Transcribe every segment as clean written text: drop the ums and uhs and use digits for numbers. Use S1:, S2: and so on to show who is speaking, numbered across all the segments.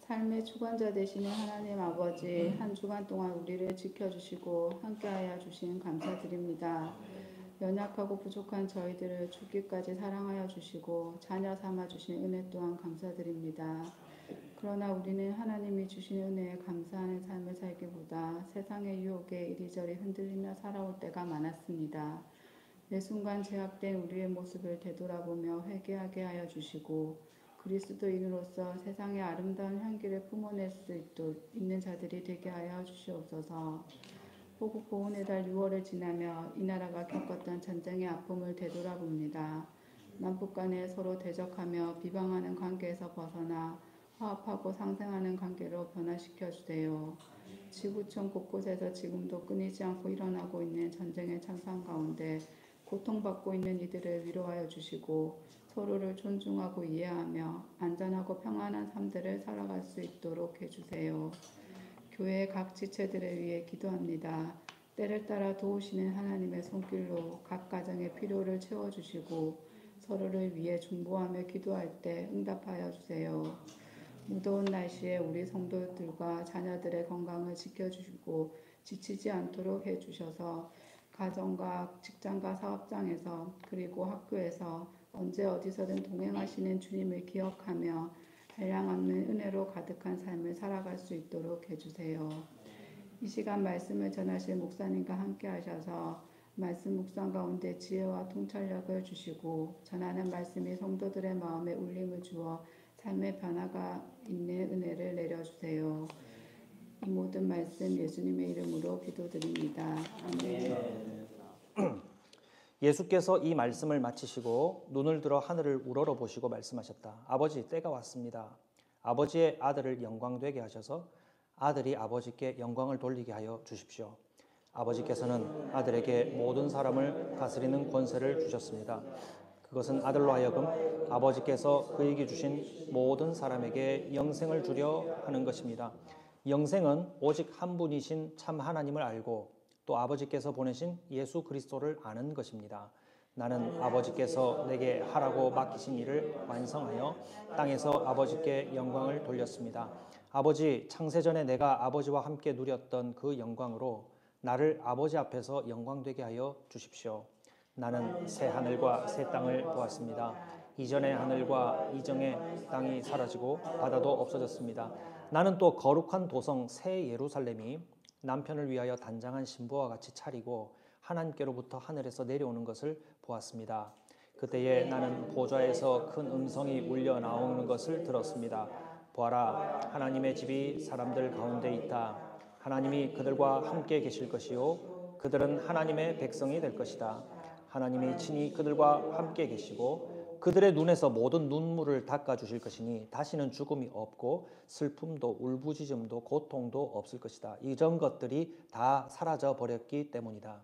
S1: 삶의 주관자 되시는 하나님 아버지, 한 주간 동안 우리를 지켜주시고 함께하여 주신 감사드립니다. 연약하고 부족한 저희들을 죽기까지 사랑하여 주시고 자녀 삼아 주신 은혜 또한 감사드립니다. 그러나 우리는 하나님이 주신 은혜에 감사하는 삶을 살기보다 세상의 유혹에 이리저리 흔들리며 살아올 때가 많았습니다. 매 순간 제약된 우리의 모습을 되돌아보며 회개하게 하여 주시고 그리스도인으로서 세상의 아름다운 향기를 품어낼 수 있는 자들이 되게 하여 주시옵소서. 호국 보훈의 달 6월을 지나며 이 나라가 겪었던 전쟁의 아픔을 되돌아봅니다. 남북 간에 서로 대적하며 비방하는 관계에서 벗어나 화합하고 상생하는 관계로 변화시켜 주세요. 지구촌 곳곳에서 지금도 끊이지 않고 일어나고 있는 전쟁의 참상 가운데 고통받고 있는 이들을 위로하여 주시고 서로를 존중하고 이해하며 안전하고 평안한 삶들을 살아갈 수 있도록 해주세요. 교회의 각 지체들을 위해 기도합니다. 때를 따라 도우시는 하나님의 손길로 각 가정의 필요를 채워주시고 서로를 위해 중보하며 기도할 때 응답하여 주세요. 무더운 날씨에 우리 성도들과 자녀들의 건강을 지켜주시고 지치지 않도록 해주셔서 가정과 직장과 사업장에서 그리고 학교에서 언제 어디서든 동행하시는 주님을 기억하며 한량없는 은혜로 가득한 삶을 살아갈 수 있도록 해주세요. 이 시간 말씀을 전하실 목사님과 함께 하셔서 말씀 묵상 가운데 지혜와 통찰력을 주시고 전하는 말씀이 성도들의 마음에 울림을 주어 삶의 변화가 있는 은혜를 내려주세요. 이 모든 말씀 예수님의 이름으로 기도드립니다. 아멘.
S2: 예수께서 이 말씀을 마치시고 눈을 들어 하늘을 우러러 보시고 말씀하셨다. 아버지, 때가 왔습니다. 아버지의 아들을 영광되게 하셔서 아들이 아버지께 영광을 돌리게 하여 주십시오. 아버지께서는 아들에게 모든 사람을 다스리는 권세를 주셨습니다. 그것은 아들로 하여금 아버지께서 그에게 주신 모든 사람에게 영생을 주려 하는 것입니다. 영생은 오직 한 분이신 참 하나님을 알고 또 아버지께서 보내신 예수 그리스도를 아는 것입니다. 나는 아버지께서 내게 하라고 맡기신 일을 완성하여 땅에서 아버지께 영광을 돌렸습니다. 아버지, 창세전에 내가 아버지와 함께 누렸던 그 영광으로 나를 아버지 앞에서 영광되게 하여 주십시오. 나는 새 하늘과 새 땅을 보았습니다. 이전의 하늘과 이전의 땅이 사라지고 바다도 없어졌습니다. 나는 또 거룩한 도성 새 예루살렘이 남편을 위하여 단장한 신부와 같이 차리고 하나님께로부터 하늘에서 내려오는 것을 보았습니다. 그때에 나는 보좌에서 큰 음성이 울려 나오는 것을 들었습니다. 보아라, 하나님의 집이 사람들 가운데 있다. 하나님이 그들과 함께 계실 것이요 그들은 하나님의 백성이 될 것이다. 하나님이 친히 그들과 함께 계시고 그들의 눈에서 모든 눈물을 닦아주실 것이니 다시는 죽음이 없고 슬픔도 울부짖음도 고통도 없을 것이다. 이전 것들이 다 사라져 버렸기 때문이다.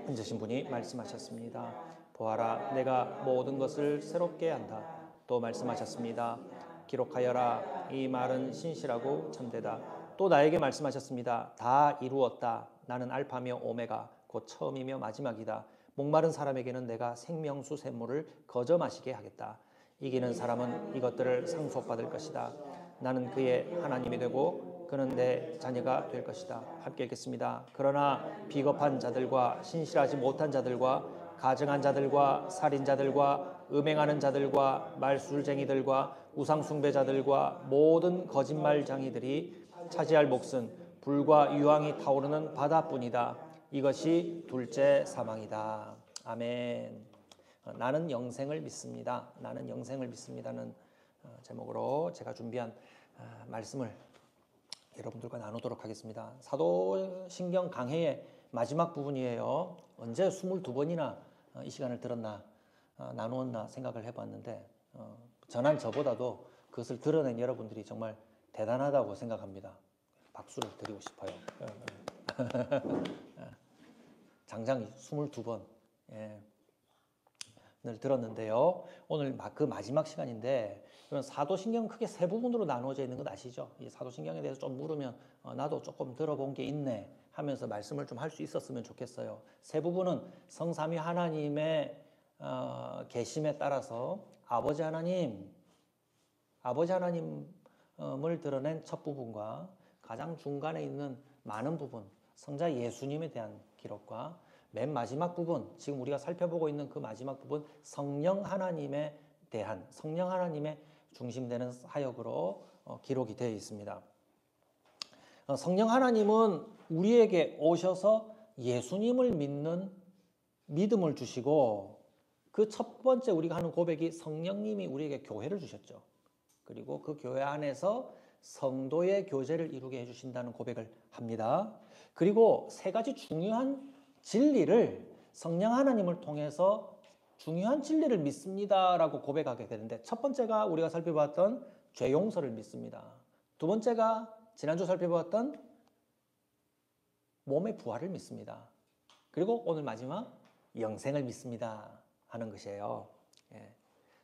S2: 앉으신 분이 말씀하셨습니다. 보아라, 내가 모든 것을 새롭게 한다. 또 말씀하셨습니다. 기록하여라. 이 말은 신실하고 참되다. 또 나에게 말씀하셨습니다. 다 이루었다. 나는 알파며 오메가 곧 처음이며 마지막이다. 목마른 사람에게는 내가 생명수 샘물을 거저 마시게 하겠다. 이기는 사람은 이것들을 상속받을 것이다. 나는 그의 하나님이 되고 그는 내 자녀가 될 것이다. 함께 읽겠습니다. 그러나 비겁한 자들과 신실하지 못한 자들과 가증한 자들과 살인자들과 음행하는 자들과 말술쟁이들과 우상숭배자들과 모든 거짓말장이들이 차지할 몫은 불과 유황이 타오르는 바다뿐이다. 이것이 둘째 사망이다. 아멘. 나는 영생을 믿습니다. 나는 영생을 믿습니다는 제목으로 제가 준비한 말씀을 여러분들과 나누도록 하겠습니다. 사도신경 강해의 마지막 부분이에요. 언제 22번이나 이 시간을 들었나 나누었나 생각을 해봤는데 전한 저보다도 그것을 드러낸 여러분들이 정말 대단하다고 생각합니다. 박수를 드리고 싶어요. 장장 22번 을 들었는데요. 오늘 그 마지막 시간인데 사도신경 크게 세 부분으로 나누어져 있는 것 아시죠? 이 사도신경에 대해서 좀 물으면 나도 조금 들어본 게 있네 하면서 말씀을 좀 할 수 있었으면 좋겠어요. 세 부분은 성삼위 하나님의 계심에 따라서 아버지 하나님, 아버지 하나님을 드러낸 첫 부분과 가장 중간에 있는 많은 부분, 성자 예수님에 대한 기록과 맨 마지막 부분, 지금 우리가 살펴보고 있는 그 마지막 부분, 성령 하나님에 대한, 성령 하나님의 중심되는 사역으로 기록이 되어 있습니다. 성령 하나님은 우리에게 오셔서 예수님을 믿는 믿음을 주시고, 그 첫 번째 우리가 하는 고백이 성령님이 우리에게 교회를 주셨죠. 그리고 그 교회 안에서 성도의 교제를 이루게 해주신다는 고백을 합니다. 그리고 세 가지 중요한 진리를 성령 하나님을 통해서 중요한 진리를 믿습니다라고 고백하게 되는데, 첫 번째가 우리가 살펴봤던 죄 용서를 믿습니다. 두 번째가 지난주 살펴봤던 몸의 부활을 믿습니다. 그리고 오늘 마지막 영생을 믿습니다 하는 것이에요.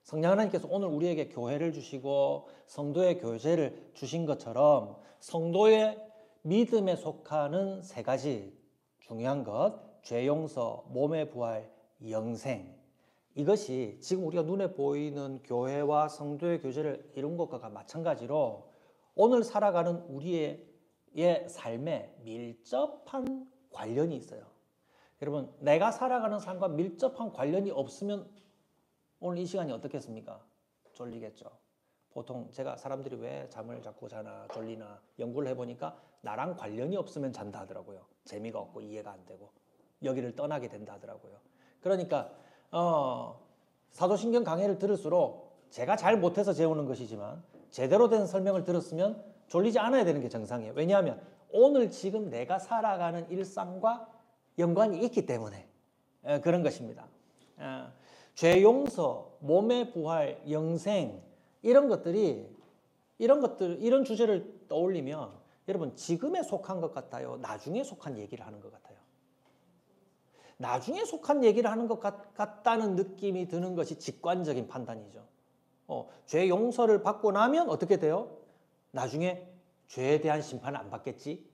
S2: 성령 하나님께서 오늘 우리에게 교회를 주시고 성도의 교제를 주신 것처럼 성도의 믿음에 속하는 세 가지 중요한 것, 죄 용서, 몸의 부활, 영생, 이것이 지금 우리가 눈에 보이는 교회와 성도의 교제를 이룬 것과 마찬가지로 오늘 살아가는 우리의 삶에 밀접한 관련이 있어요. 여러분, 내가 살아가는 삶과 밀접한 관련이 없으면 오늘 이 시간이 어떻겠습니까? 졸리겠죠. 보통 제가 사람들이 왜 잠을 자꾸 자나 졸리나 연구를 해보니까 나랑 관련이 없으면 잔다 하더라고요. 재미가 없고 이해가 안 되고 여기를 떠나게 된다 하더라고요. 그러니까 사도신경 강해를 들을수록 제가 잘 못해서 재우는 것이지만 제대로 된 설명을 들었으면 졸리지 않아야 되는 게 정상이에요. 왜냐하면 오늘 지금 내가 살아가는 일상과 연관이 있기 때문에 그런 것입니다. 죄 용서, 몸의 부활, 영생, 이런 주제를 떠올리면 여러분 지금에 속한 것 같아요? 나중에 속한 얘기를 하는 것 같아요? 나중에 속한 얘기를 하는 것 같다는 느낌이 드는 것이 직관적인 판단이죠. 죄 용서를 받고 나면 어떻게 돼요? 나중에 죄에 대한 심판을 안 받겠지?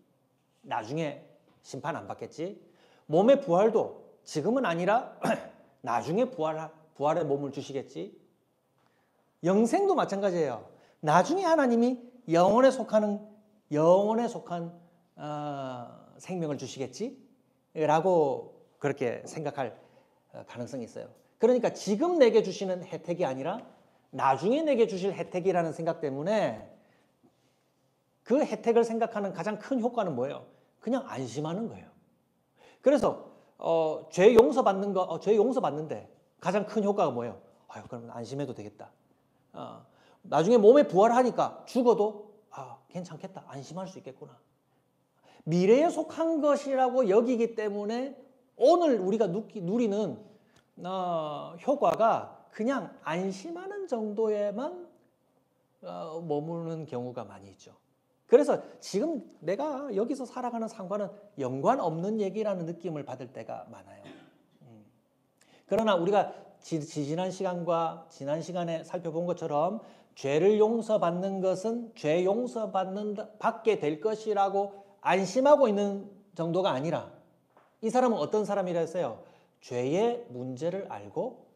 S2: 나중에 심판 안 받겠지? 몸의 부활도 지금은 아니라 나중에 부활의 몸을 주시겠지? 영생도 마찬가지예요. 나중에 하나님이 영혼에 속한 생명을 주시겠지? 라고 그렇게 생각할 가능성이 있어요. 그러니까 지금 내게 주시는 혜택이 아니라 나중에 내게 주실 혜택이라는 생각 때문에 그 혜택을 생각하는 가장 큰 효과는 뭐예요? 그냥 안심하는 거예요. 그래서 죄 용서받는데 가장 큰 효과가 뭐예요? 그럼 안심해도 되겠다. 나중에 몸에 부활하니까 죽어도 괜찮겠다. 안심할 수 있겠구나. 미래에 속한 것이라고 여기기 때문에 오늘 우리가 누리는 효과가 그냥 안심하는 정도에만 머무르는 경우가 많이 있죠. 그래서 지금 내가 여기서 살아가는 상관은 연관 없는 얘기라는 느낌을 받을 때가 많아요. 그러나 우리가 지난 시간과 지난 시간에 살펴본 것처럼 죄를 용서받는 것은 죄 받게 될 것이라고 안심하고 있는 정도가 아니라 이 사람은 어떤 사람이라 했어요? 죄의 문제를 알고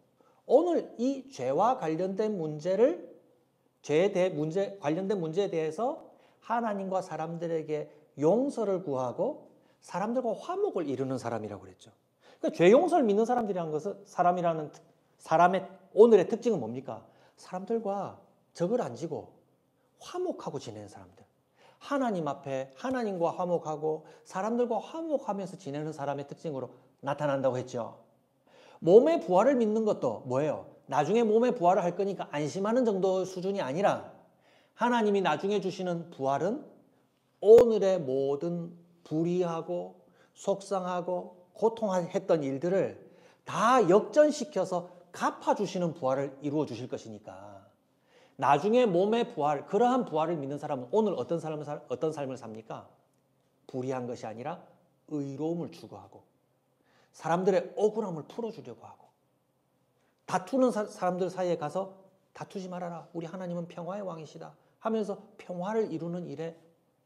S2: 오늘 이 죄와 관련된 관련된 문제에 대해서 하나님과 사람들에게 용서를 구하고 사람들과 화목을 이루는 사람이라고 그랬죠. 그러니까 죄 용서를 믿는 사람들이라는 것은 사람의 오늘의 특징은 뭡니까? 사람들과 적을 안 지고 화목하고 지내는 사람들. 하나님 앞에 하나님과 화목하고 사람들과 화목하면서 지내는 사람의 특징으로 나타난다고 했죠. 몸의 부활을 믿는 것도 뭐예요? 나중에 몸의 부활을 할 거니까 안심하는 정도 수준이 아니라 하나님이 나중에 주시는 부활은 오늘의 모든 불의하고 속상하고 고통했던 일들을 다 역전시켜서 갚아주시는 부활을 이루어 주실 것이니까 나중에 몸의 부활, 그러한 부활을 믿는 사람은 오늘 어떤 삶을 삽니까? 불의한 것이 아니라 의로움을 추구하고 사람들의 억울함을 풀어주려고 하고 다투는 사람들 사이에 가서 다투지 말아라. 우리 하나님은 평화의 왕이시다. 하면서 평화를 이루는 일에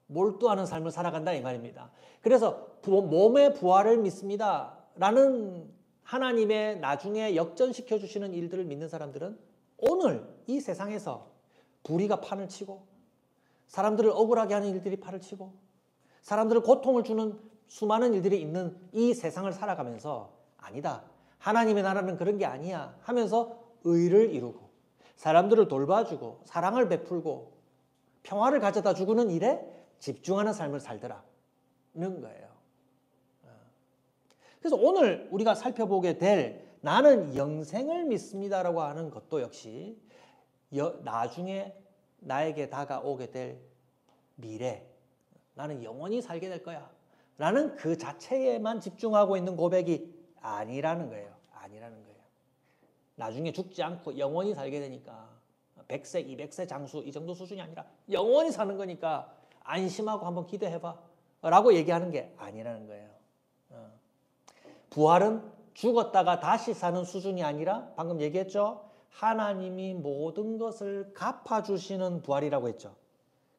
S2: 몰두하는 삶을 살아간다 이 말입니다. 그래서 몸의 부활을 믿습니다. 라는 하나님의 나중에 역전시켜 주시는 일들을 믿는 사람들은 오늘 이 세상에서 불의가 판을 치고 사람들을 억울하게 하는 일들이 판을 치고 사람들을 고통을 주는 수많은 일들이 있는 이 세상을 살아가면서 아니다. 하나님의 나라는 그런 게 아니야 하면서 의를 이루고 사람들을 돌봐주고 사랑을 베풀고 평화를 가져다 주고는 일에 집중하는 삶을 살더라는 거예요. 그래서 오늘 우리가 살펴보게 될 나는 영생을 믿습니다라고 하는 것도 역시 나중에 나에게 다가오게 될 미래, 나는 영원히 살게 될 거야 라는 그 자체에만 집중하고 있는 고백이 아니라는 거예요. 아니라는 거예요. 나중에 죽지 않고 영원히 살게 되니까 100세, 200세 장수 이 정도 수준이 아니라 영원히 사는 거니까 안심하고 한번 기대해봐 라고 얘기하는 게 아니라는 거예요. 부활은 죽었다가 다시 사는 수준이 아니라 방금 얘기했죠. 하나님이 모든 것을 갚아주시는 부활이라고 했죠.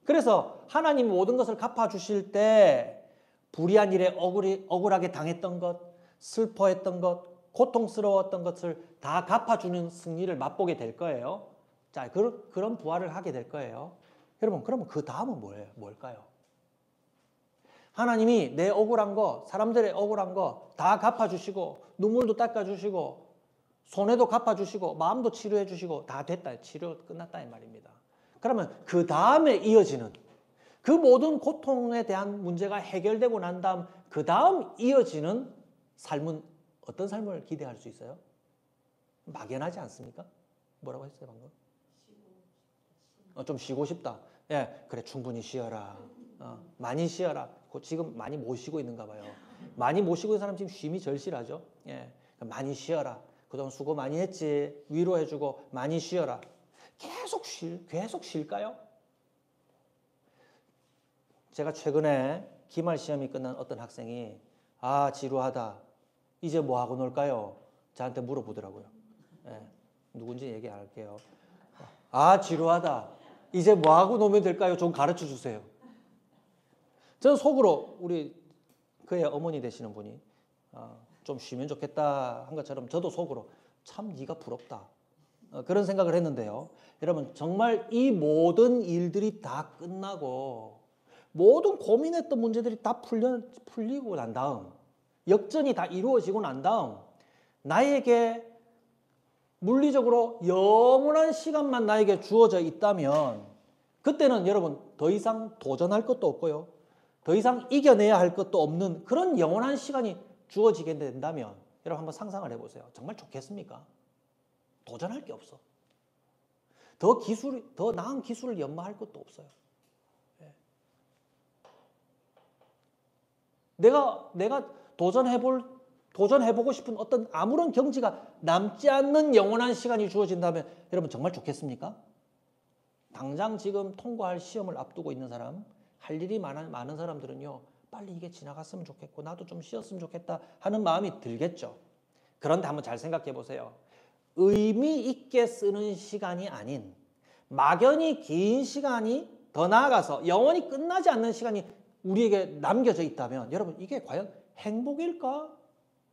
S2: 그래서 하나님이 모든 것을 갚아주실 때 불의한 일에 억울하게 당했던 것, 슬퍼했던 것, 고통스러웠던 것을 다 갚아주는 승리를 맛보게 될 거예요. 자, 그런 부활을 하게 될 거예요. 여러분, 그러면 그 다음은 뭘까요? 하나님이 내 억울한 거, 사람들의 억울한 거 다 갚아주시고 눈물도 닦아주시고 손해도 갚아주시고 마음도 치료해주시고 다 됐다. 치료 끝났다 이 말입니다. 그러면 그 다음에 이어지는 그 모든 고통에 대한 문제가 해결되고 난 다음 그 다음 이어지는 삶은 어떤 삶을 기대할 수 있어요? 막연하지 않습니까? 뭐라고 했어요 방금? 좀 쉬고 싶다. 예, 그래 충분히 쉬어라. 많이 쉬어라. 지금 많이 못 쉬고 있는가 봐요. 많이 못 쉬고 있는 사람 지금 쉼이 절실하죠. 예, 많이 쉬어라. 그동안 수고 많이 했지. 위로해주고 많이 쉬어라. 계속 쉴까요? 제가 최근에 기말 시험이 끝난 어떤 학생이 지루하다. 이제 뭐 하고 놀까요? 저한테 물어보더라고요. 예, 누군지 얘기 안 할게요. 지루하다. 이제 뭐 하고 놀면 될까요? 좀 가르쳐 주세요. 저는 속으로 우리 그의 어머니 되시는 분이 좀 쉬면 좋겠다 한 것처럼 저도 속으로 참 네가 부럽다. 그런 생각을 했는데요. 여러분 정말 이 모든 일들이 다 끝나고 모든 고민했던 문제들이 다 풀리고 난 다음 역전이 다 이루어지고 난 다음 나에게 물리적으로 영원한 시간만 나에게 주어져 있다면 그때는 여러분 더 이상 도전할 것도 없고요. 더 이상 이겨내야 할 것도 없는 그런 영원한 시간이 주어지게 된다면 여러분 한번 상상을 해보세요. 정말 좋겠습니까? 도전할 게 없어. 더 나은 기술을 연마할 것도 없어요. 내가 도전해보고 싶은 어떤 아무런 경지가 남지 않는 영원한 시간이 주어진다면 여러분 정말 좋겠습니까? 당장 지금 통과할 시험을 앞두고 있는 사람, 할 일이 많은 사람들은요. 빨리 이게 지나갔으면 좋겠고 나도 좀 쉬었으면 좋겠다 하는 마음이 들겠죠. 그런데 한번 잘 생각해 보세요. 의미 있게 쓰는 시간이 아닌 막연히 긴 시간이 더 나아가서 영원히 끝나지 않는 시간이 우리에게 남겨져 있다면 여러분 이게 과연 행복일까?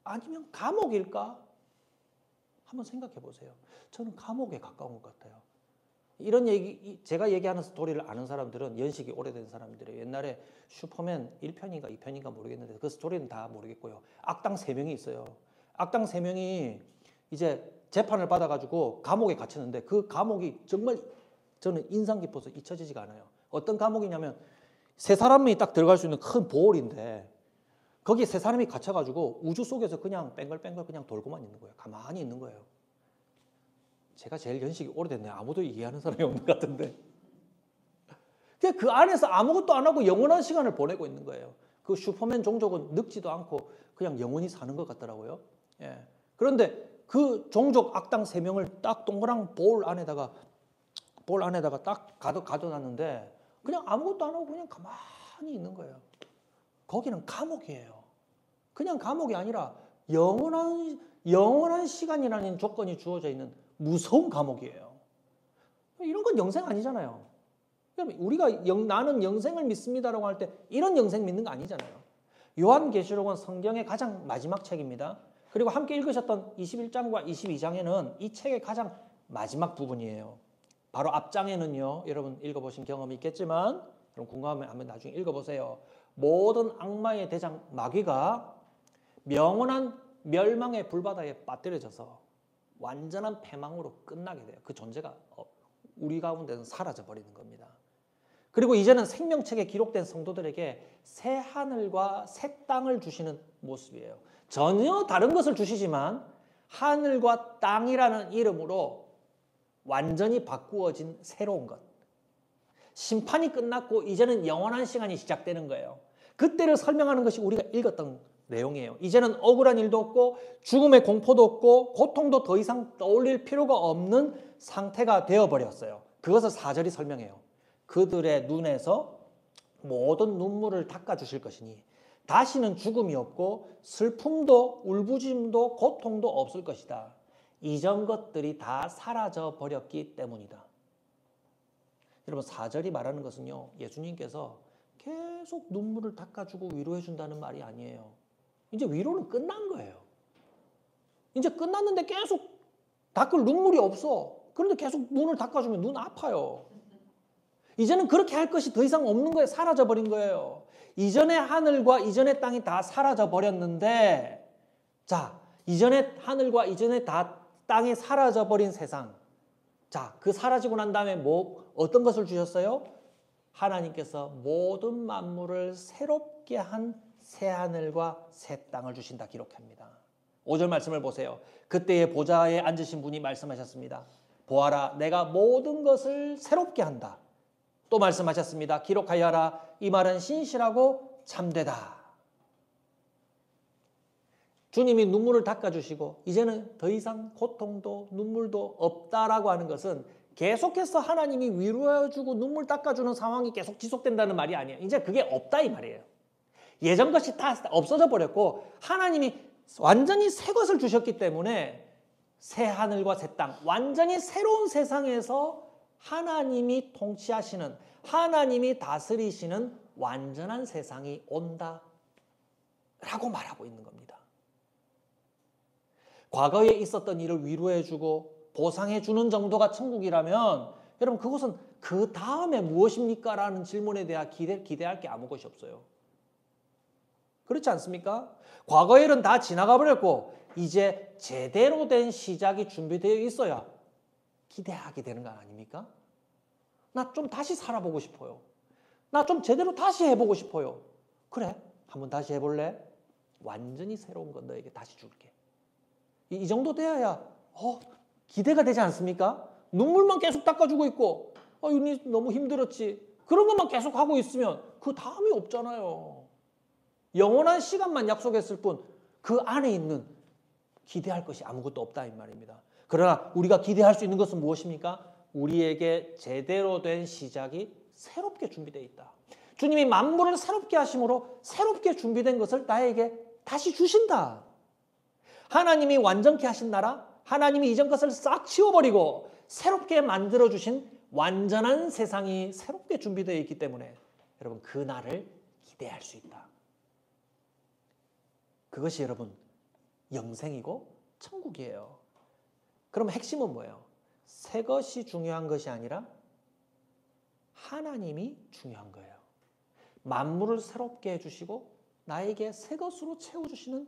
S2: 아니면 감옥일까? 한번 생각해 보세요. 저는 감옥에 가까운 것 같아요. 이런 얘기, 제가 얘기하는 스토리를 아는 사람들은 연식이 오래된 사람들이에요. 옛날에 슈퍼맨 1편인가 2편인가 모르겠는데 그 스토리는 다 모르겠고요. 악당 3명이 있어요. 악당 3명이 이제 재판을 받아가지고 감옥에 갇혔는데 그 감옥이 정말 저는 인상 깊어서 잊혀지지가 않아요. 어떤 감옥이냐면 3사람이 딱 들어갈 수 있는 큰 보홀인데 거기에 3사람이 갇혀가지고 우주 속에서 그냥 뺑글뺑글 그냥 돌고만 있는 거예요. 가만히 있는 거예요. 제가 제일 연식이 오래됐네요. 아무도 이해하는 사람이 없는 것 같은데. 그 안에서 아무것도 안 하고 영원한 시간을 보내고 있는 거예요. 그 슈퍼맨 종족은 늙지도 않고 그냥 영원히 사는 것 같더라고요. 예. 그런데 그 종족 악당 3명을 딱 동그란 볼 안에다가 딱 가둬놨는데 그냥 아무것도 안 하고 그냥 가만히 있는 거예요. 거기는 감옥이에요. 그냥 감옥이 아니라 영원한 시간이라는 조건이 주어져 있는 무서운 감옥이에요. 이런 건 영생 아니잖아요. 우리가 나는 영생을 믿습니다라고 할 때 이런 영생 믿는 거 아니잖아요. 요한계시록은 성경의 가장 마지막 책입니다. 그리고 함께 읽으셨던 21장과 22장에는 이 책의 가장 마지막 부분이에요. 바로 앞장에는요. 여러분 읽어보신 경험이 있겠지만 여러분 궁금하면 한번 나중에 읽어보세요. 모든 악마의 대장 마귀가 영원한 멸망의 불바다에 빠뜨려져서 완전한 패망으로 끝나게 돼요. 그 존재가 우리 가운데는 사라져 버리는 겁니다. 그리고 이제는 생명책에 기록된 성도들에게 새 하늘과 새 땅을 주시는 모습이에요. 전혀 다른 것을 주시지만 하늘과 땅이라는 이름으로 완전히 바꾸어진 새로운 것. 심판이 끝났고 이제는 영원한 시간이 시작되는 거예요. 그때를 설명하는 것이 우리가 읽었던 내용이에요. 이제는 억울한 일도 없고 죽음의 공포도 없고 고통도 더 이상 떠올릴 필요가 없는 상태가 되어버렸어요. 그것을 4절이 설명해요. 그들의 눈에서 모든 눈물을 닦아주실 것이니 다시는 죽음이 없고 슬픔도 울부짖음도 고통도 없을 것이다. 이전 것들이 다 사라져 버렸기 때문이다. 여러분 4절이 말하는 것은요. 예수님께서 계속 눈물을 닦아주고 위로해 준다는 말이 아니에요. 이제 위로는 끝난 거예요. 이제 끝났는데 계속 닦을 눈물이 없어. 그런데 계속 눈을 닦아주면 눈 아파요. 이제는 그렇게 할 것이 더 이상 없는 거예요. 사라져 버린 거예요. 이전의 하늘과 이전의 땅이 다 사라져 버렸는데 자, 이전의 하늘과 이전의 땅이 사라져 버린 세상. 자, 그 사라지고 난 다음에 어떤 것을 주셨어요? 하나님께서 모든 만물을 새롭게 한 새 하늘과 새 땅을 주신다 기록합니다. 5절 말씀을 보세요. 그때의 보좌에 앉으신 분이 말씀하셨습니다. 보아라, 내가 모든 것을 새롭게 한다. 또 말씀하셨습니다. 기록하여라. 이 말은 신실하고 참되다. 주님이 눈물을 닦아주시고 이제는 더 이상 고통도 눈물도 없다라고 하는 것은 계속해서 하나님이 위로해주고 눈물 닦아주는 상황이 계속 지속된다는 말이 아니에요. 이제 그게 없다 이 말이에요. 예전 것이 다 없어져 버렸고 하나님이 완전히 새 것을 주셨기 때문에 새 하늘과 새 땅, 완전히 새로운 세상에서 하나님이 통치하시는, 하나님이 다스리시는 완전한 세상이 온다 라고 말하고 있는 겁니다. 과거에 있었던 일을 위로해주고 보상해주는 정도가 천국이라면 여러분 그것은 그 다음에 무엇입니까? 라는 질문에 대한 기대할 게 아무 것이 없어요. 그렇지 않습니까? 과거의 일은 다 지나가 버렸고 이제 제대로 된 시작이 준비되어 있어야 기대하게 되는 거 아닙니까? 나 좀 다시 살아보고 싶어요. 나 좀 제대로 다시 해보고 싶어요. 그래, 한번 다시 해볼래? 완전히 새로운 건 너에게 다시 줄게. 이 정도 돼야 기대가 되지 않습니까? 눈물만 계속 닦아주고 있고 윤희 너무 힘들었지. 그런 것만 계속 하고 있으면 그 다음이 없잖아요. 영원한 시간만 약속했을 뿐 그 안에 있는 기대할 것이 아무것도 없다 이 말입니다. 그러나 우리가 기대할 수 있는 것은 무엇입니까? 우리에게 제대로 된 시작이 새롭게 준비되어 있다. 주님이 만물을 새롭게 하심으로 새롭게 준비된 것을 나에게 다시 주신다. 하나님이 완전케 하신 나라, 하나님이 이전 것을 싹 치워버리고 새롭게 만들어주신 완전한 세상이 새롭게 준비되어 있기 때문에 여러분 그 날을 기대할 수 있다. 그것이 여러분 영생이고 천국이에요. 그럼 핵심은 뭐예요? 새 것이 중요한 것이 아니라 하나님이 중요한 거예요. 만물을 새롭게 해주시고 나에게 새 것으로 채워주시는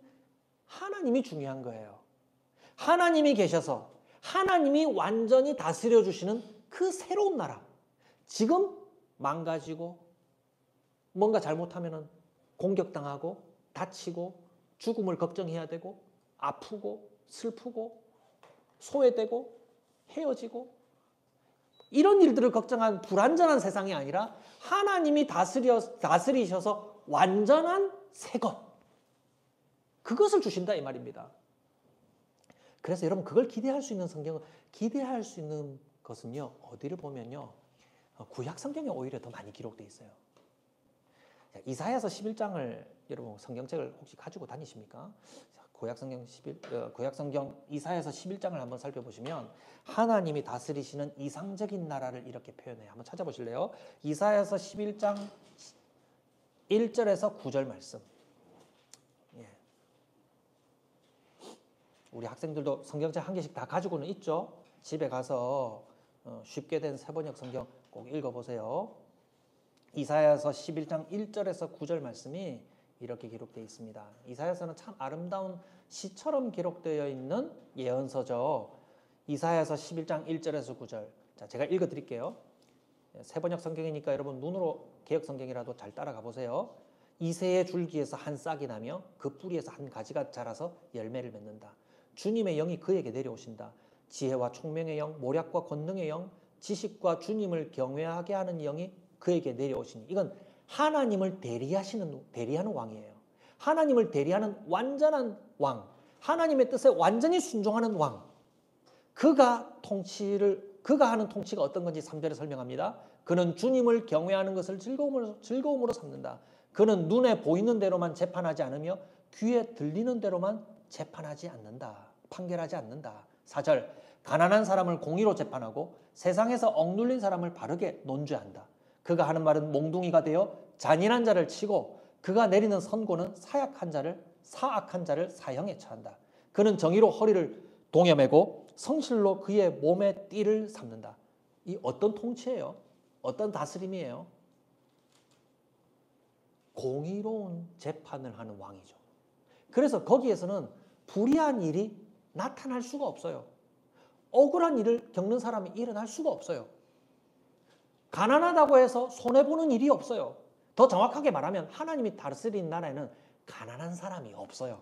S2: 하나님이 중요한 거예요. 하나님이 계셔서 하나님이 완전히 다스려 주시는 그 새로운 나라. 지금 망가지고 뭔가 잘못하면 공격당하고 다치고 죽음을 걱정해야 되고 아프고 슬프고 소외되고 헤어지고 이런 일들을 걱정한 불완전한 세상이 아니라 하나님이 다스리셔서 완전한 새 것. 그것을 주신다 이 말입니다. 그래서 여러분 그걸 기대할 수 있는 성경은 기대할 수 있는 것은요. 어디를 보면요. 구약 성경에 오히려 더 많이 기록되어 있어요. 이사야서 11장을 여러분 성경책을 혹시 가지고 다니십니까? 구약 성경 이사야서 11장을 한번 살펴보시면 하나님이 다스리시는 이상적인 나라를 이렇게 표현해요. 한번 찾아보실래요? 이사야서 11장 1절에서 9절 말씀. 우리 학생들도 성경책 한 개씩 다 가지고는 있죠. 집에 가서 쉽게 된 세번역 성경 꼭 읽어보세요. 이사야서 11장 1절에서 9절 말씀이 이렇게 기록되어 있습니다. 이사야서는 참 아름다운 시처럼 기록되어 있는 예언서죠. 이사야서 11장 1절에서 9절. 자, 제가 읽어드릴게요. 세번역 성경이니까 여러분 눈으로 개역 성경이라도 잘 따라가 보세요. 이새의 줄기에서 한 싹이 나며 그 뿌리에서 한 가지가 자라서 열매를 맺는다. 주님의 영이 그에게 내려오신다. 지혜와 총명의 영, 모략과 권능의 영, 지식과 주님을 경외하게 하는 영이 그에게 내려오시니. 이건 하나님을 대리하는 왕이에요. 하나님을 대리하는 완전한 왕, 하나님의 뜻에 완전히 순종하는 왕. 그가 하는 통치가 어떤 건지 3절에 설명합니다. 그는 주님을 경외하는 것을 즐거움으로 삼는다. 그는 눈에 보이는 대로만 재판하지 않으며 귀에 들리는 대로만 재판하지 않는다. 판결하지 않는다. 4절, 가난한 사람을 공의로 재판하고 세상에서 억눌린 사람을 바르게 논죄한다. 그가 하는 말은 몽둥이가 되어 잔인한 자를 치고 그가 내리는 선고는 사악한 자를 사형에 처한다. 그는 정의로 허리를 동여매고 성실로 그의 몸에 띠를 삼는다. 이 어떤 통치예요? 어떤 다스림이에요? 공의로운 재판을 하는 왕이죠. 그래서 거기에서는 불의한 일이 나타날 수가 없어요. 억울한 일을 겪는 사람이 일어날 수가 없어요. 가난하다고 해서 손해보는 일이 없어요. 더 정확하게 말하면 하나님이 다스리는 나라에는 가난한 사람이 없어요.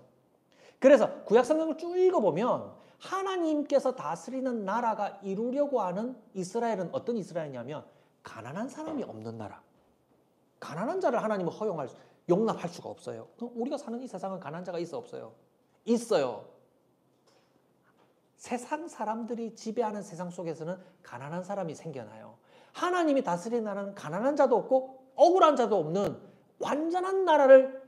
S2: 그래서 구약성경을 쭉 읽어보면 하나님께서 다스리는 나라가 이루려고 하는 이스라엘은 어떤 이스라엘이냐면 가난한 사람이 없는 나라. 가난한 자를 하나님은 용납할 수가 없어요. 우리가 사는 이 세상은 가난한 자가 있어 없어요? 있어요. 세상 사람들이 지배하는 세상 속에서는 가난한 사람이 생겨나요. 하나님이 다스리는 나라는 가난한 자도 없고 억울한 자도 없는 완전한 나라를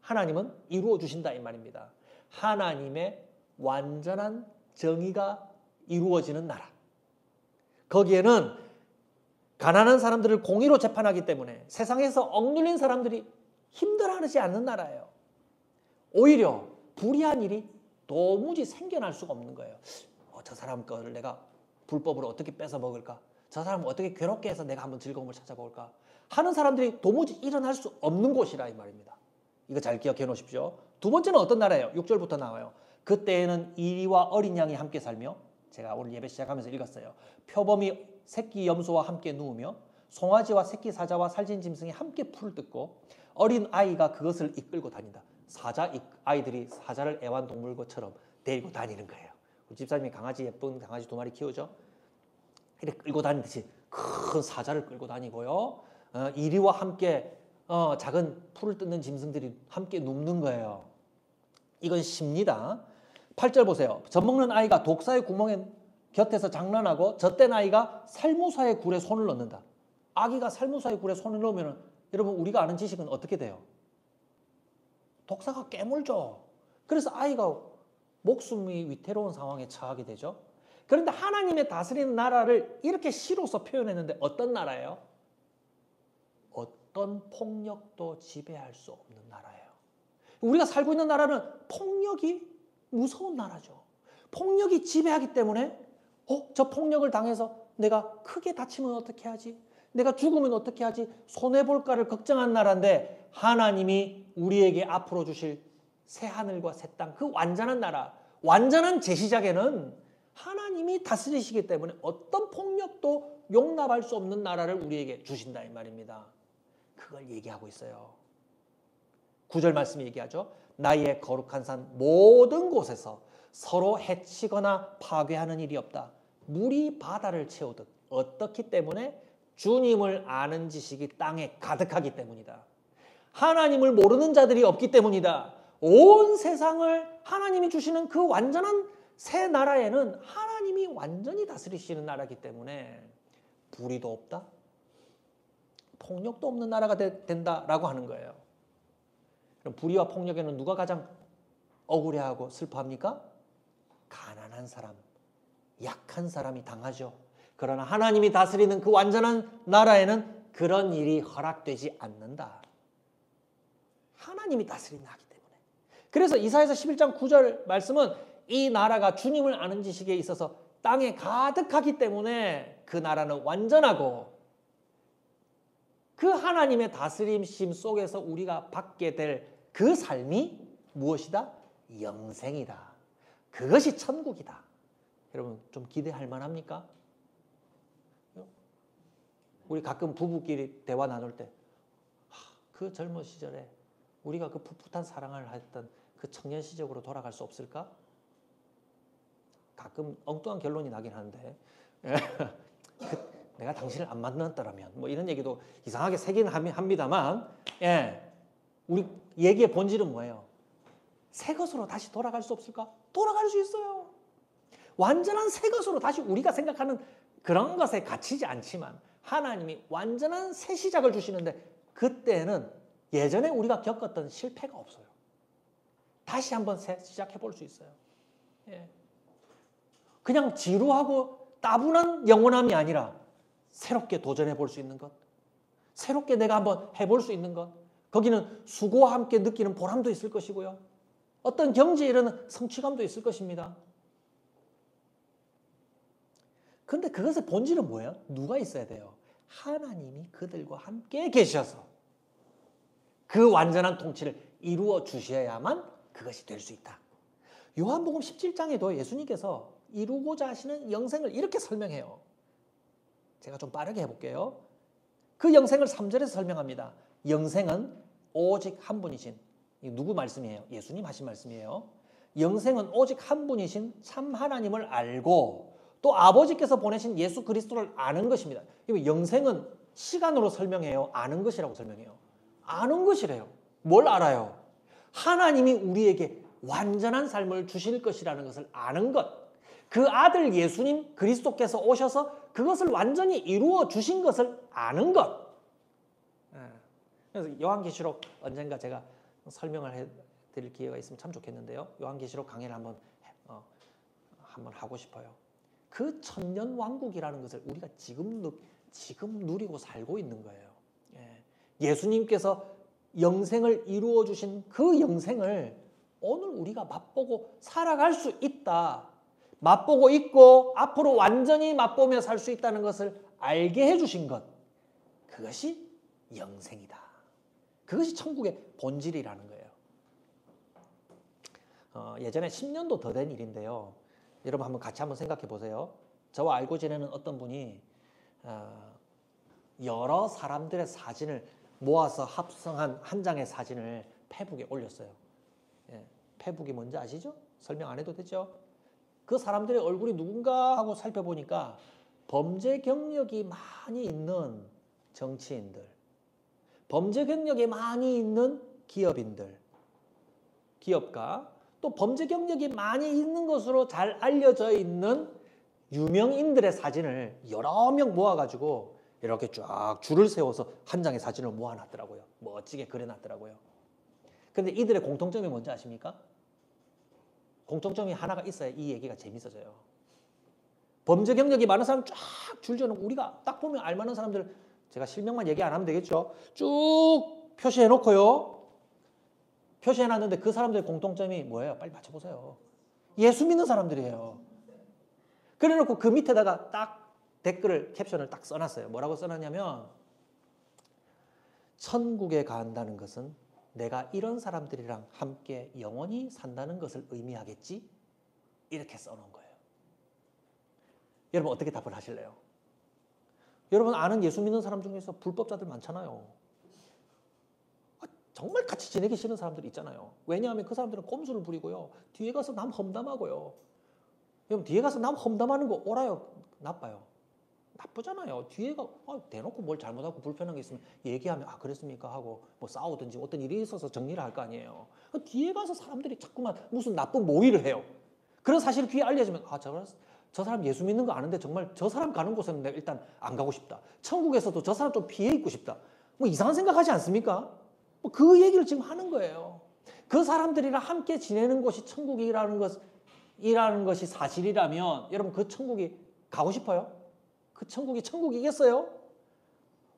S2: 하나님은 이루어 주신다 이 말입니다. 하나님의 완전한 정의가 이루어지는 나라. 거기에는 가난한 사람들을 공의로 재판하기 때문에 세상에서 억눌린 사람들이 힘들어하지 않는 나라예요. 오히려 불의한 일이 도무지 생겨날 수가 없는 거예요. 저 사람 거를 내가 불법으로 어떻게 뺏어 먹을까? 저 사람을 어떻게 괴롭게 해서 내가 한번 즐거움을 찾아볼까? 하는 사람들이 도무지 일어날 수 없는 곳이라 이 말입니다. 이거 잘 기억해 놓으십시오. 두 번째는 어떤 나라예요? 6절부터 나와요. 그때에는 이리와 어린 양이 함께 살며, 제가 오늘 예배 시작하면서 읽었어요. 표범이 새끼 염소와 함께 누우며 송아지와 새끼 사자와 살진 짐승이 함께 풀을 뜯고 어린 아이가 그것을 이끌고 다닌다. 아이들이 사자를 애완동물처럼 데리고 다니는 거예요. 우리 집사님이 예쁜 강아지 2마리 키우죠. 이렇게 끌고 다니듯이 큰 사자를 끌고 다니고요. 이리와 함께 작은 풀을 뜯는 짐승들이 함께 눕는 거예요. 이건 쉽니다. 8절 보세요. 젖먹는 아이가 독사의 구멍에 곁에서 장난하고 젖된 아이가 살무사의 굴에 손을 넣는다. 아기가 살무사의 굴에 손을 넣으면 여러분 우리가 아는 지식은 어떻게 돼요? 독사가 깨물죠. 그래서 아이가 목숨이 위태로운 상황에 처하게 되죠. 그런데 하나님의 다스리는 나라를 이렇게 시로서 표현했는데 어떤 나라예요? 어떤 폭력도 지배할 수 없는 나라예요. 우리가 살고 있는 나라는 폭력이 무서운 나라죠. 폭력이 지배하기 때문에 저 폭력을 당해서 내가 크게 다치면 어떻게 하지? 내가 죽으면 어떻게 하지? 손해볼까를 걱정한 나라인데 하나님이 우리에게 앞으로 주실 새하늘과 새 땅, 그 완전한 나라, 완전한 제시작에는 하나님이 다스리시기 때문에 어떤 폭력도 용납할 수 없는 나라를 우리에게 주신다 이 말입니다. 그걸 얘기하고 있어요. 9절 말씀이 얘기하죠. 나의 거룩한 산 모든 곳에서 서로 해치거나 파괴하는 일이 없다. 물이 바다를 채우듯. 어떻기 때문에? 주님을 아는 지식이 땅에 가득하기 때문이다. 하나님을 모르는 자들이 없기 때문이다. 온 세상을 하나님이 주시는 그 완전한 새 나라에는 하나님이 완전히 다스리시는 나라이기 때문에 불의도 없다. 폭력도 없는 나라가 된다라고 하는 거예요. 그럼 불의와 폭력에는 누가 가장 억울해하고 슬퍼합니까? 가난한 사람, 약한 사람이 당하죠. 그러나 하나님이 다스리는 그 완전한 나라에는 그런 일이 허락되지 않는다. 하나님이 다스리는 나라이기 때문에. 그래서 이사야서 11장 9절 말씀은 이 나라가 주님을 아는 지식에 있어서 땅에 가득하기 때문에 그 나라는 완전하고 그 하나님의 다스림심 속에서 우리가 받게 될 그 삶이 무엇이다? 영생이다. 그것이 천국이다. 여러분 좀 기대할 만합니까? 우리 가끔 부부끼리 대화 나눌 때 그 젊은 시절에 우리가 그 풋풋한 사랑을 했던 그 청년 시절로 돌아갈 수 없을까? 가끔 엉뚱한 결론이 나긴 하는데 내가 당신을 안 만났더라면 뭐 이런 얘기도 이상하게 세긴 합니다만 우리 얘기의 본질은 뭐예요? 새 것으로 다시 돌아갈 수 없을까? 돌아갈 수 있어요. 완전한 새 것으로 다시 우리가 생각하는 그런 것에 갇히지 않지만 하나님이 완전한 새 시작을 주시는데 그때는 예전에 우리가 겪었던 실패가 없어요. 다시 한번 새 시작해 볼 수 있어요. 그냥 지루하고 따분한 영원함이 아니라 새롭게 도전해 볼 수 있는 것, 새롭게 내가 한번 해볼 수 있는 것, 거기는 수고와 함께 느끼는 보람도 있을 것이고요. 어떤 경제에 이르는 성취감도 있을 것입니다. 그런데 그것의 본질은 뭐예요? 누가 있어야 돼요? 하나님이 그들과 함께 계셔서 그 완전한 통치를 이루어 주셔야만 그것이 될 수 있다. 요한복음 17장에도 예수님께서 이루고자 하시는 영생을 이렇게 설명해요. 제가 좀 빠르게 해볼게요. 그 영생을 3절에서 설명합니다. 영생은 오직 한 분이신, 누구 말씀이에요? 예수님 하신 말씀이에요. 영생은 오직 한 분이신 참 하나님을 알고 또 아버지께서 보내신 예수 그리스도를 아는 것입니다. 영생은 시간으로 설명해요? 아는 것이라고 설명해요? 아는 것이래요. 뭘 알아요? 하나님이 우리에게 완전한 삶을 주실 것이라는 것을 아는 것. 그 아들 예수님 그리스도께서 오셔서 그것을 완전히 이루어 주신 것을 아는 것. 그래서 요한계시록 언젠가 제가 설명을 해드릴 기회가 있으면 참 좋겠는데요. 요한계시록 강의를 한번 하고 싶어요. 그 천년 왕국이라는 것을 우리가 지금 누리고 살고 있는 거예요. 예수님께서 영생을 이루어 주신 그 영생을 오늘 우리가 맛보고 살아갈 수 있다. 맛보고 있고 앞으로 완전히 맛보며 살 수 있다는 것을 알게 해주신 것. 그것이 영생이다. 그것이 천국의 본질이라는 거예요. 예전에 10년도 더 된 일인데요. 여러분 한번 같이 한번 생각해 보세요. 저와 알고 지내는 어떤 분이 여러 사람들의 사진을 모아서 합성한 한 장의 사진을 페북에 올렸어요. 페북이 뭔지 아시죠? 설명 안 해도 되죠? 그 사람들의 얼굴이 누군가 하고 살펴보니까 범죄 경력이 많이 있는 정치인들, 범죄 경력이 많이 있는 기업인들, 기업가, 또 범죄 경력이 많이 있는 것으로 잘 알려져 있는 유명인들의 사진을 여러 명 모아가지고 이렇게 쫙 줄을 세워서 한 장의 사진을 모아놨더라고요. 멋지게 그려놨더라고요. 근데 이들의 공통점이 뭔지 아십니까? 공통점이 하나가 있어야 이 얘기가 재밌어져요. 범죄 경력이 많은 사람 쫙 줄져놓고 우리가 딱 보면 알만한 사람들, 제가 실명만 얘기 안 하면 되겠죠. 쭉 표시해놓고요. 표시해놨는데 그 사람들의 공통점이 뭐예요? 빨리 맞춰보세요. 예수 믿는 사람들이에요. 그래놓고 그 밑에다가 딱 댓글을, 캡션을 딱 써놨어요. 뭐라고 써놨냐면 천국에 간다는 것은 내가 이런 사람들이랑 함께 영원히 산다는 것을 의미하겠지? 이렇게 써놓은 거예요. 여러분 어떻게 답을 하실래요? 여러분 아는 예수 믿는 사람 중에서 불법자들 많잖아요. 정말 같이 지내기 싫은 사람들 있잖아요. 왜냐하면 그 사람들은 꼼수를 부리고요. 뒤에 가서 남 험담하고요. 여러분 뒤에 가서 남 험담하는 거 옳아요? 나빠요? 나쁘잖아요. 뒤에가 대놓고 뭘 잘못하고 불편한 게 있으면 얘기하면 그랬습니까 하고 뭐 싸우든지 어떤 일이 있어서 정리를 할 거 아니에요. 뒤에 가서 사람들이 자꾸만 무슨 나쁜 모의를 해요. 그런 사실을 귀에 알려주면 저 사람 예수 믿는 거 아는데 정말 저 사람 가는 곳에는 내가 일단 안 가고 싶다. 천국에서도 저 사람 좀 피해 있고 싶다. 뭐 이상한 생각하지 않습니까? 뭐 그 얘기를 지금 하는 거예요. 그 사람들이랑 함께 지내는 곳이 천국이라는 것이 사실이라면 여러분 그 천국이 가고 싶어요? 그 천국이 천국이겠어요?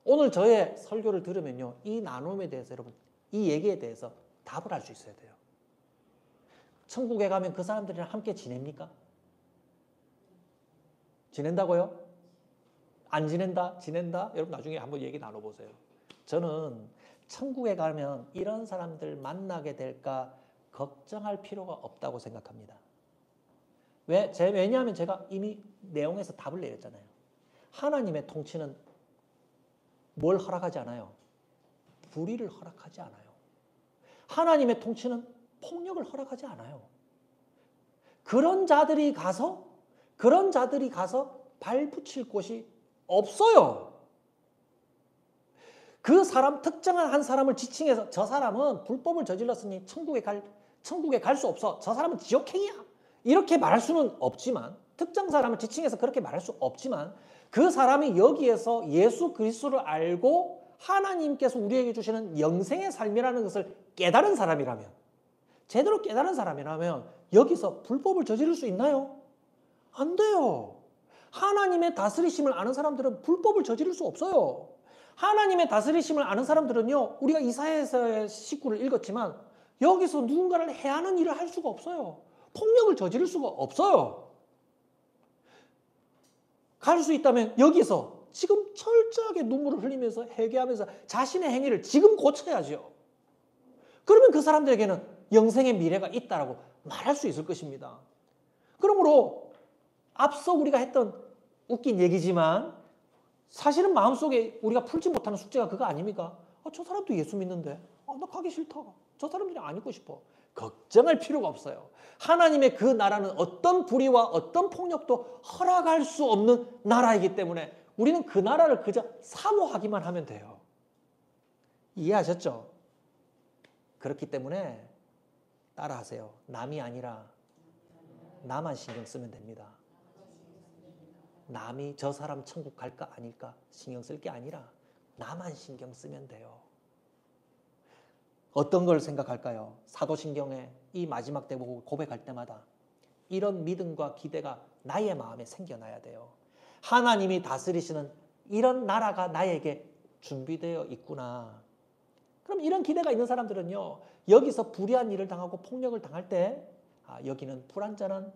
S2: 오늘 저의 설교를 들으면요. 이 나눔에 대해서 여러분 이 얘기에 대해서 답을 할 수 있어야 돼요. 천국에 가면 그 사람들이랑 함께 지냅니까? 지낸다고요? 안 지낸다? 지낸다? 여러분 나중에 한번 얘기 나눠보세요. 저는 천국에 가면 이런 사람들 만나게 될까 걱정할 필요가 없다고 생각합니다. 왜냐하면 제가 이미 내용에서 답을 내렸잖아요. 하나님의 통치는 뭘 허락하지 않아요? 불의를 허락하지 않아요. 하나님의 통치는 폭력을 허락하지 않아요. 그런 자들이 가서 발 붙일 곳이 없어요. 그 사람, 특정한 한 사람을 지칭해서 저 사람은 불법을 저질렀으니 천국에 갈 수 없어. 저 사람은 지옥행이야. 이렇게 말할 수는 없지만, 특정 사람을 지칭해서 그렇게 말할 수 없지만, 그 사람이 여기에서 예수 그리스도를 알고 하나님께서 우리에게 주시는 영생의 삶이라는 것을 깨달은 사람이라면, 제대로 깨달은 사람이라면 여기서 불법을 저지를 수 있나요? 안 돼요. 하나님의 다스리심을 아는 사람들은 불법을 저지를 수 없어요. 하나님의 다스리심을 아는 사람들은요, 우리가 이사야서의 19를 읽었지만 여기서 누군가를 해하는 일을 할 수가 없어요. 폭력을 저지를 수가 없어요. 갈 수 있다면 여기서 지금 철저하게 눈물을 흘리면서 회개하면서 자신의 행위를 지금 고쳐야죠. 그러면 그 사람들에게는 영생의 미래가 있다라고 말할 수 있을 것입니다. 그러므로 앞서 우리가 했던 웃긴 얘기지만 사실은 마음속에 우리가 풀지 못하는 숙제가 그거 아닙니까? 저 사람도 예수 믿는데 나 가기 싫다. 저 사람들이 안 있고 싶어. 걱정할 필요가 없어요. 하나님의 그 나라는 어떤 불의와 어떤 폭력도 허락할 수 없는 나라이기 때문에 우리는 그 나라를 그저 사모하기만 하면 돼요. 이해하셨죠? 그렇기 때문에 따라하세요. 남이 아니라 나만 신경 쓰면 됩니다. 남이 저 사람 천국 갈까 아닐까 신경 쓸 게 아니라 나만 신경 쓰면 돼요. 어떤 걸 생각할까요? 사도신경에 이 마지막 대목을 고백할 때마다 이런 믿음과 기대가 나의 마음에 생겨나야 돼요. 하나님이 다스리시는 이런 나라가 나에게 준비되어 있구나. 그럼 이런 기대가 있는 사람들은요, 여기서 불의한 일을 당하고 폭력을 당할 때 여기는 불완전한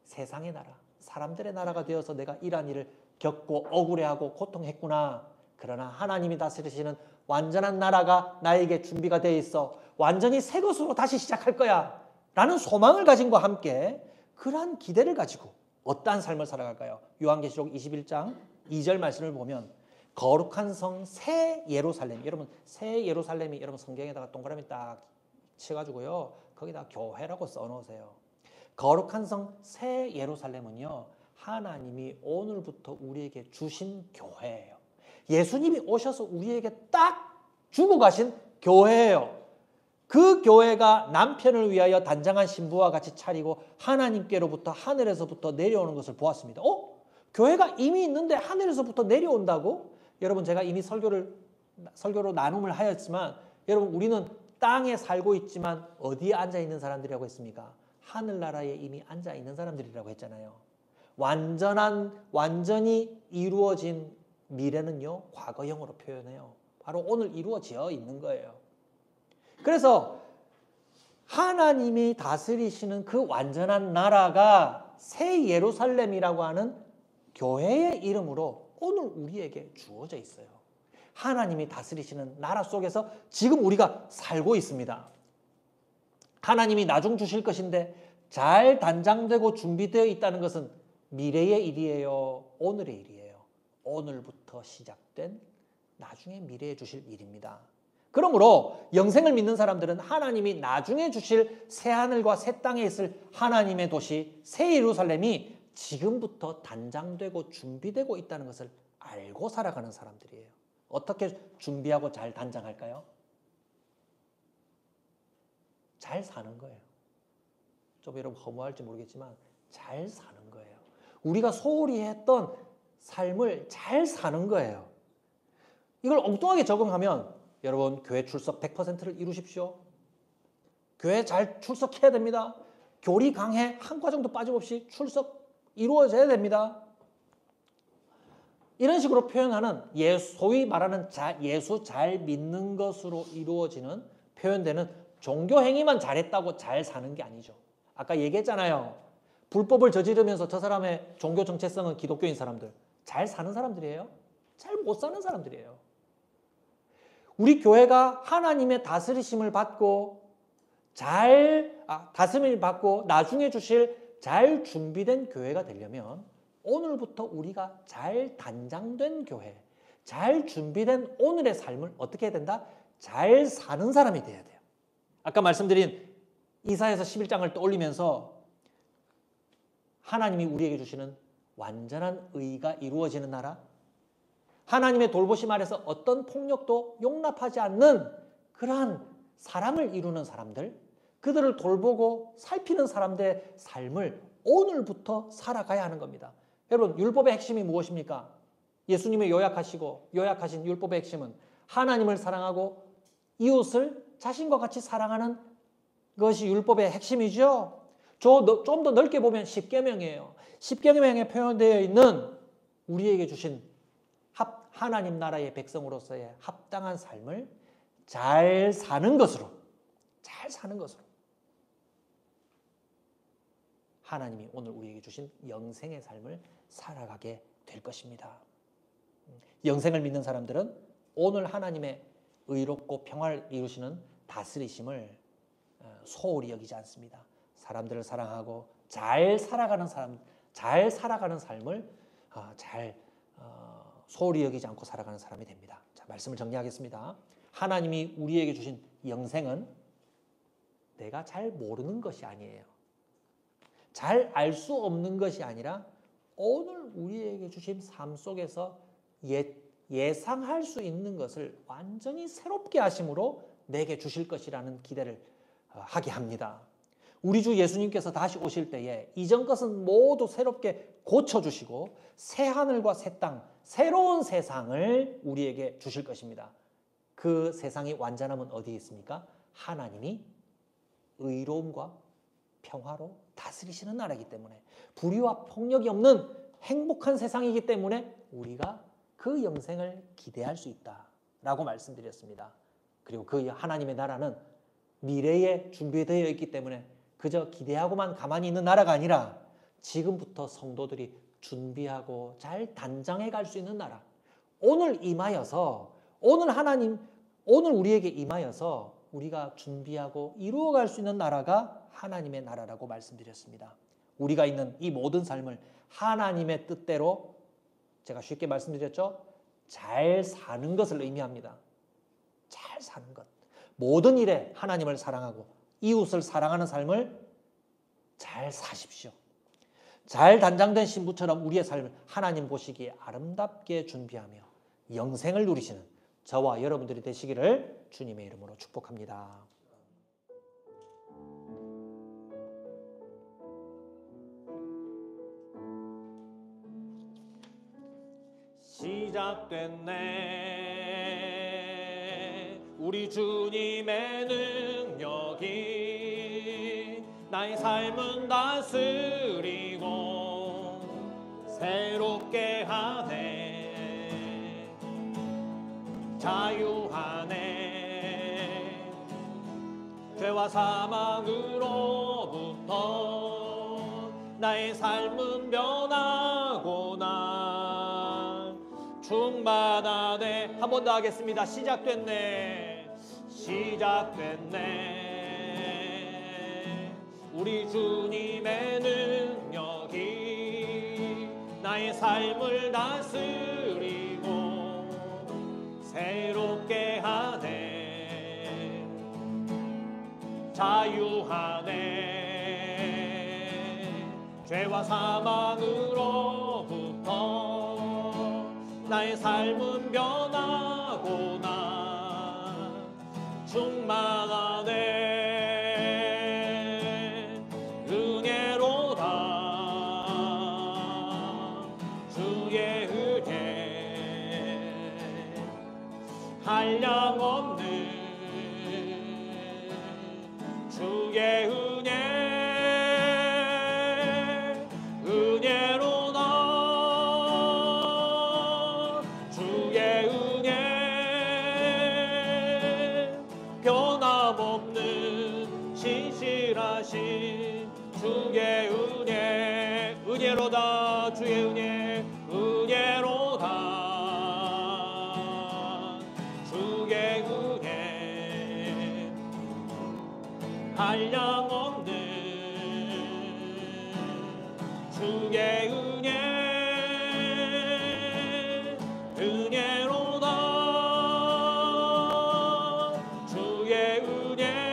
S2: 세상의 나라, 사람들의 나라가 되어서 내가 이러한 일을 겪고 억울해하고 고통했구나. 그러나 하나님이 다스리시는 완전한 나라가 나에게 준비가 되어 있어. 완전히 새 것으로 다시 시작할 거야. 라는 소망을 가진 것과 함께 그러한 기대를 가지고 어떠한 삶을 살아갈까요? 요한계시록 21장 2절 말씀을 보면 거룩한 성 새 예루살렘. 여러분 새 예루살렘이 여러분 성경에다가 동그라미 딱 쳐가지고요. 거기다 교회라고 써놓으세요. 거룩한 성 새 예루살렘은요. 하나님이 오늘부터 우리에게 주신 교회예요. 예수님이 오셔서 우리에게 딱 주고 가신 교회예요. 그 교회가 남편을 위하여 단장한 신부와 같이 차리고 하나님께로부터 하늘에서부터 내려오는 것을 보았습니다. 교회가 이미 있는데 하늘에서부터 내려온다고? 여러분 제가 이미 설교로 나눔을 하였지만 여러분 우리는 땅에 살고 있지만 어디에 앉아 있는 사람들이라고 했습니까? 하늘나라에 이미 앉아 있는 사람들이라고 했잖아요. 완전히 이루어진 미래는요, 과거형으로 표현해요. 바로 오늘 이루어져 있는 거예요. 그래서 하나님이 다스리시는 그 완전한 나라가 새 예루살렘이라고 하는 교회의 이름으로 오늘 우리에게 주어져 있어요. 하나님이 다스리시는 나라 속에서 지금 우리가 살고 있습니다. 하나님이 나중 주실 것인데 잘 단장되고 준비되어 있다는 것은 미래의 일이에요? 오늘의 일이에요? 오늘부터 시작된 나중에 미래에 주실 일입니다. 그러므로 영생을 믿는 사람들은 하나님이 나중에 주실 새하늘과 새 땅에 있을 하나님의 도시 새 예루살렘이 지금부터 단장되고 준비되고 있다는 것을 알고 살아가는 사람들이에요. 어떻게 준비하고 잘 단장할까요? 잘 사는 거예요. 좀 여러분 허무할지 모르겠지만 잘 사는 거예요. 우리가 소홀히 했던 삶을 잘 사는 거예요. 이걸 엉뚱하게 적용하면 여러분 교회 출석 100%를 이루십시오. 교회 잘 출석해야 됩니다. 교리 강해 한 과정도 빠짐없이 출석 이루어져야 됩니다. 이런 식으로 표현하는 소위 말하는 예수 잘 믿는 것으로 이루어지는 표현되는 종교 행위만 잘했다고 잘 사는 게 아니죠. 아까 얘기했잖아요. 불법을 저지르면서 저 사람의 종교 정체성은 기독교인 사람들, 잘 사는 사람들이에요? 잘 못 사는 사람들이에요. 우리 교회가 하나님의 다스리심을 받고 다스림을 받고 나중에 주실 잘 준비된 교회가 되려면 오늘부터 우리가 잘 단장된 교회, 잘 준비된 오늘의 삶을 어떻게 해야 된다? 잘 사는 사람이 돼야 돼요. 아까 말씀드린 이사야서 11장을 떠올리면서 하나님이 우리에게 주시는 완전한 의가 이루어지는 나라, 하나님의 돌보심 아래서 어떤 폭력도 용납하지 않는 그러한 사랑을 이루는 사람들, 그들을 돌보고 살피는 사람들의 삶을 오늘부터 살아가야 하는 겁니다. 여러분, 율법의 핵심이 무엇입니까? 예수님이 요약하신 율법의 핵심은 하나님을 사랑하고 이웃을 자신과 같이 사랑하는 것이 율법의 핵심이죠. 좀 더 넓게 보면 십계명이에요. 십계명에 표현되어 있는 우리에게 주신 하나님 나라의 백성으로서의 합당한 삶을 잘 사는 것으로 하나님이 오늘 우리에게 주신 영생의 삶을 살아가게 될 것입니다. 영생을 믿는 사람들은 오늘 하나님의 의롭고 평화를 이루시는 다스리심을 소홀히 여기지 않습니다. 사람들을 사랑하고 잘 살아가는 삶을 소홀히 여기지 않고 살아가는 사람이 됩니다. 자, 말씀을 정리하겠습니다. 하나님이 우리에게 주신 영생은 내가 잘 모르는 것이 아니에요. 잘 알 수 없는 것이 아니라 오늘 우리에게 주신 삶 속에서 예상할 수 있는 것을 완전히 새롭게 하심으로 내게 주실 것이라는 기대를 하게 합니다. 우리 주 예수님께서 다시 오실 때에 이전 것은 모두 새롭게 고쳐주시고 새 하늘과 새 땅, 새로운 세상을 우리에게 주실 것입니다. 그 세상이 완전함은 어디에 있습니까? 하나님이 의로움과 평화로 다스리시는 나라이기 때문에, 불의와 폭력이 없는 행복한 세상이기 때문에 우리가 그 영생을 기대할 수 있다라고 말씀드렸습니다. 그리고 그 하나님의 나라는 미래에 준비되어 있기 때문에 그저 기대하고만 가만히 있는 나라가 아니라 지금부터 성도들이 준비하고 잘 단장해 갈 수 있는 나라, 오늘 우리에게 임하여서 우리가 준비하고 이루어갈 수 있는 나라가 하나님의 나라라고 말씀드렸습니다. 우리가 있는 이 모든 삶을 하나님의 뜻대로, 제가 쉽게 말씀드렸죠? 잘 사는 것을 의미합니다. 잘 사는 것. 모든 일에 하나님을 사랑하고 이웃을 사랑하는 삶을 잘 사십시오. 잘 단장된 신부처럼 우리의 삶을 하나님 보시기에 아름답게 준비하며 영생을 누리시는 저와 여러분들이 되시기를 주님의 이름으로 축복합니다. 시작됐네. 우리 주님의 능력이 나의 삶은 다스리고 새롭게 하네. 자유하네. 죄와 사망으로부터 나의 삶은 변하고 나 충만하네. 한 번 더 하겠습니다. 시작됐네. 시작됐네. 우리 주님의 능력이 나의 삶을 다스리고 새롭게 하네. 자유하네. 죄와 사망으로부터 나의 삶은 변하고 나 충만하네. 은혜로다. 주의 은혜 한량없는 주의 은혜.
S3: 주의 은혜 은혜로다 주의 은혜 은혜로다 주의 은혜 한량없는 주의 은혜 은혜로다 주의 은혜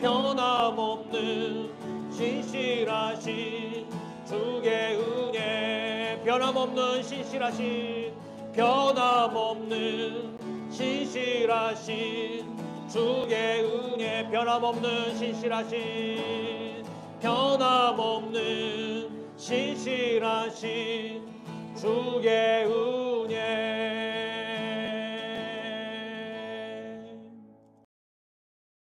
S3: 변함없는 신실하신 주의 은혜 변함없는 신실하신 변함없는 신실하신 주의 은혜 변함없는 신실하신 변함없는 신실하신 주의 은혜